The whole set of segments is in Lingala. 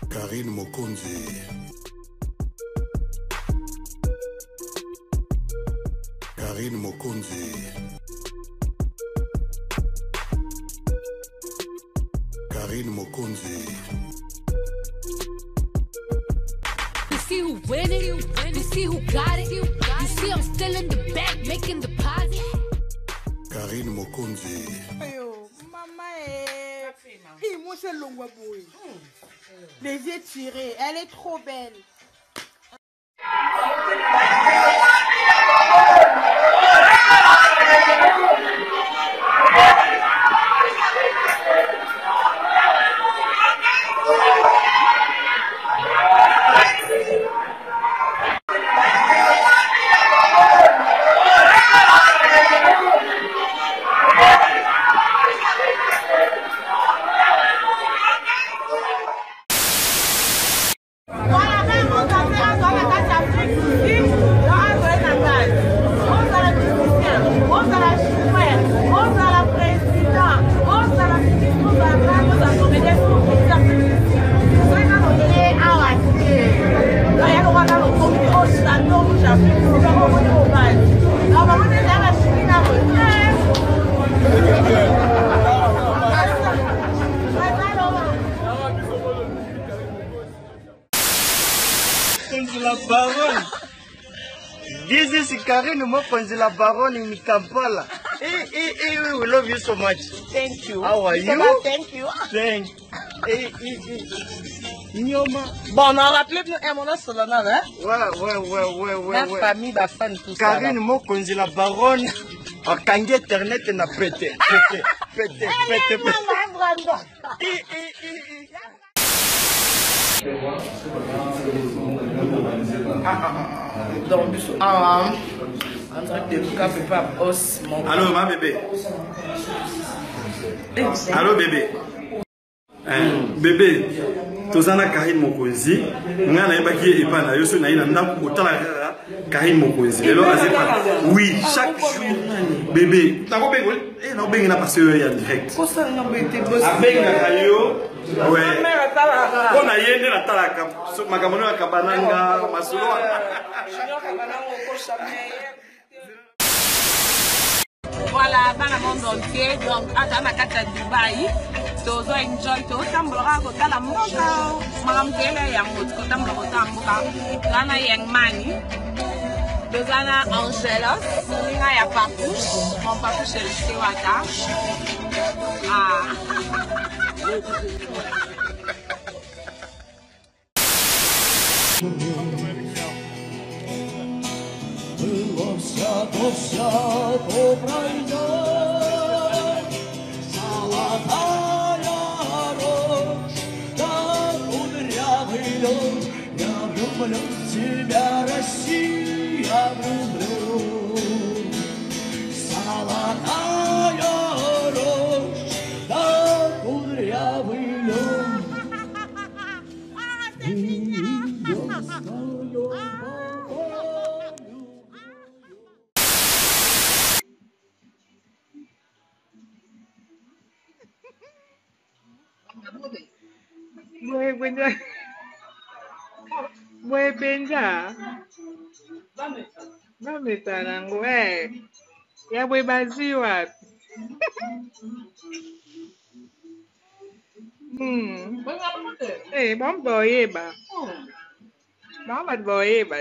Karine Mokonzi. Karine Mokonzi. Karine Mokonzi. You see who winning? You see who got it? You see I'm still in the back making deposit. Karine Mokonzi. Ayo, maman est... moi c'est Longwaboui. Les yeux tirés, elle est trop belle. La baronne. This is Karine Mokonzi, la baronne in Kampala. We love you so much. Thank you. How are you? Thank you. Thank. Nyoma. Bon, on a rappelé que nous aimons la solennelle, hein? Ouais. La famille, la fan, tout ça. Karine Mokonzi, la baronne. A kangi internet na pété. Donc, en train de préparer os mon. Allô, ma bébé. Allô, bébé. Bébé, tozana Karine Mokonzi. Nga na yebaki epana yoso na ina ndako otala Karine Mokonzi. Lelo azepa. Oui, chaque jour. Bébé, nako bengo na bengi na parce que ya direct. Ko ça na bete boss. Abenga kayo. Ouais. On a yende la talaka. Makamono ya kabananga masolo. Voilà, dans le monde entier, donc à ma carte de Dubaï, tozo enjoy to tambora ko tala mboka, magam kele yang mut ko tambora ko tamboka, lana yang mani, dozana Angelos, ninga ya papush, mon papush el sewata. Ah. Тебя, Россия, люблю. Золотая рощь, да кудрявый лен. Bwe benja. Mame tarangu ya bwe baziwa. Bon boye ba. Mama boye ba.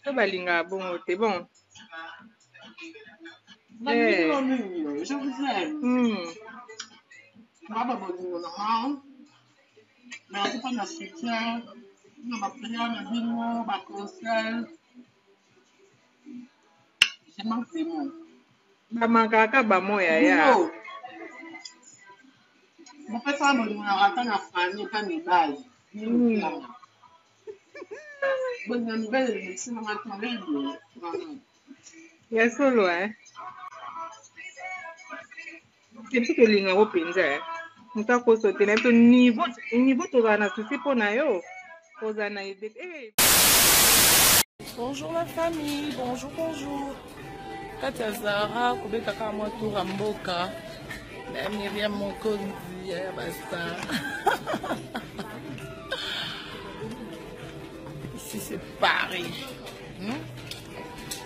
To balinga bongo te bon. Je vous aime. Baba bongo na. Mais on pas na soutien. Non, ma prière, ma bino, ma conseil. Je manque des mots. Bamakaka bamoya ya. Mon père, ça m'a dit, on a raté la famille, pas mes bases. Bonne nouvelle, c'est ma tante. Ya solo C'est que linga wo penza Mutako sote na to niveau to bana susi pona yo. Bonjour la famille, bonjour. Katia Zara, Kobeka Kamwa Touramboka, Myriam Mokonzi, basta. Paris.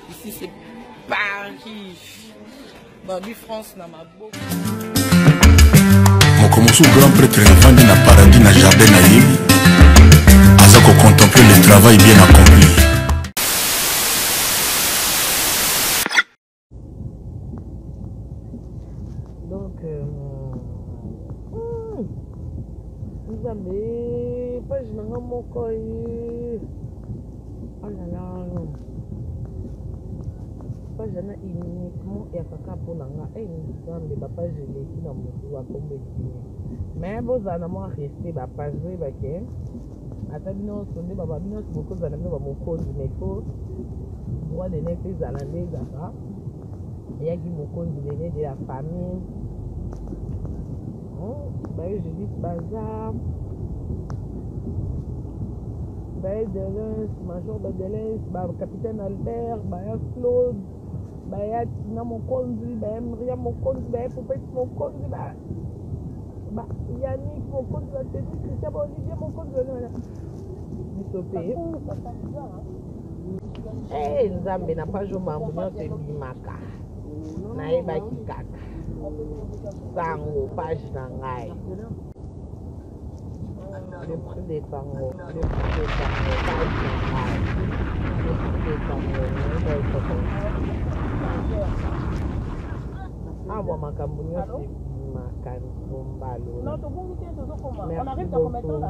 Ici, c'est Paris. Babi France, n'a ma beau. Mokomosu grand prêtre Navandi na paradis na jardin na ye. Azako contempler le travail bien accompli. Donc, vous avez pas je n'ai mon coï. Oh là là. Pas je n'ai uniquement et à caca pour l'anga. Et nous avons des papas gelés qui n'ont pas tombé. Mais vous allez moi rester papa jouer baké. Atabino sonde baba bino beaucoup za nabino ba mokonzi mais faut droit de nez les alandais ça. Il y a qui mokonzi de la famille. Bah je dis bazar. Bah Delens, major Delens, bah capitaine Albert, bah Claude, bah na mokonzi, bah Maria mokonzi, bah Poupette mokonzi, bah Yannick mokonzi, bah Christian Olivier mokonzi, eh nzambe na pas jo mambo nyote bimaka na ebaki kaka sango page na ngai le prix des tango page na ngai le prix des tango awa makambo nyote bimaka nzombalo merci beaucoup